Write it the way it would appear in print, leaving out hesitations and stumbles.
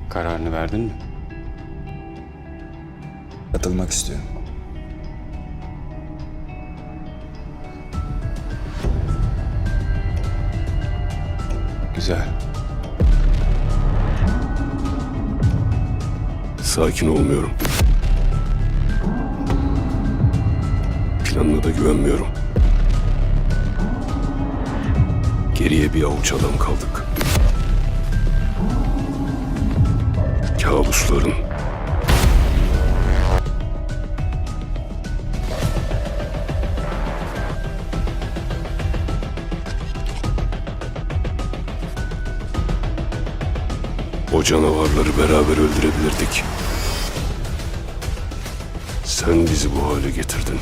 Kararını verdin mi? Katılmak istiyorum. Güzel. Sakin olmuyorum. Planına da güvenmiyorum. Geriye bir avuç adam kaldık. Kabusların. O canavarları beraber öldürebilirdik. Sen bizi bu hale getirdin.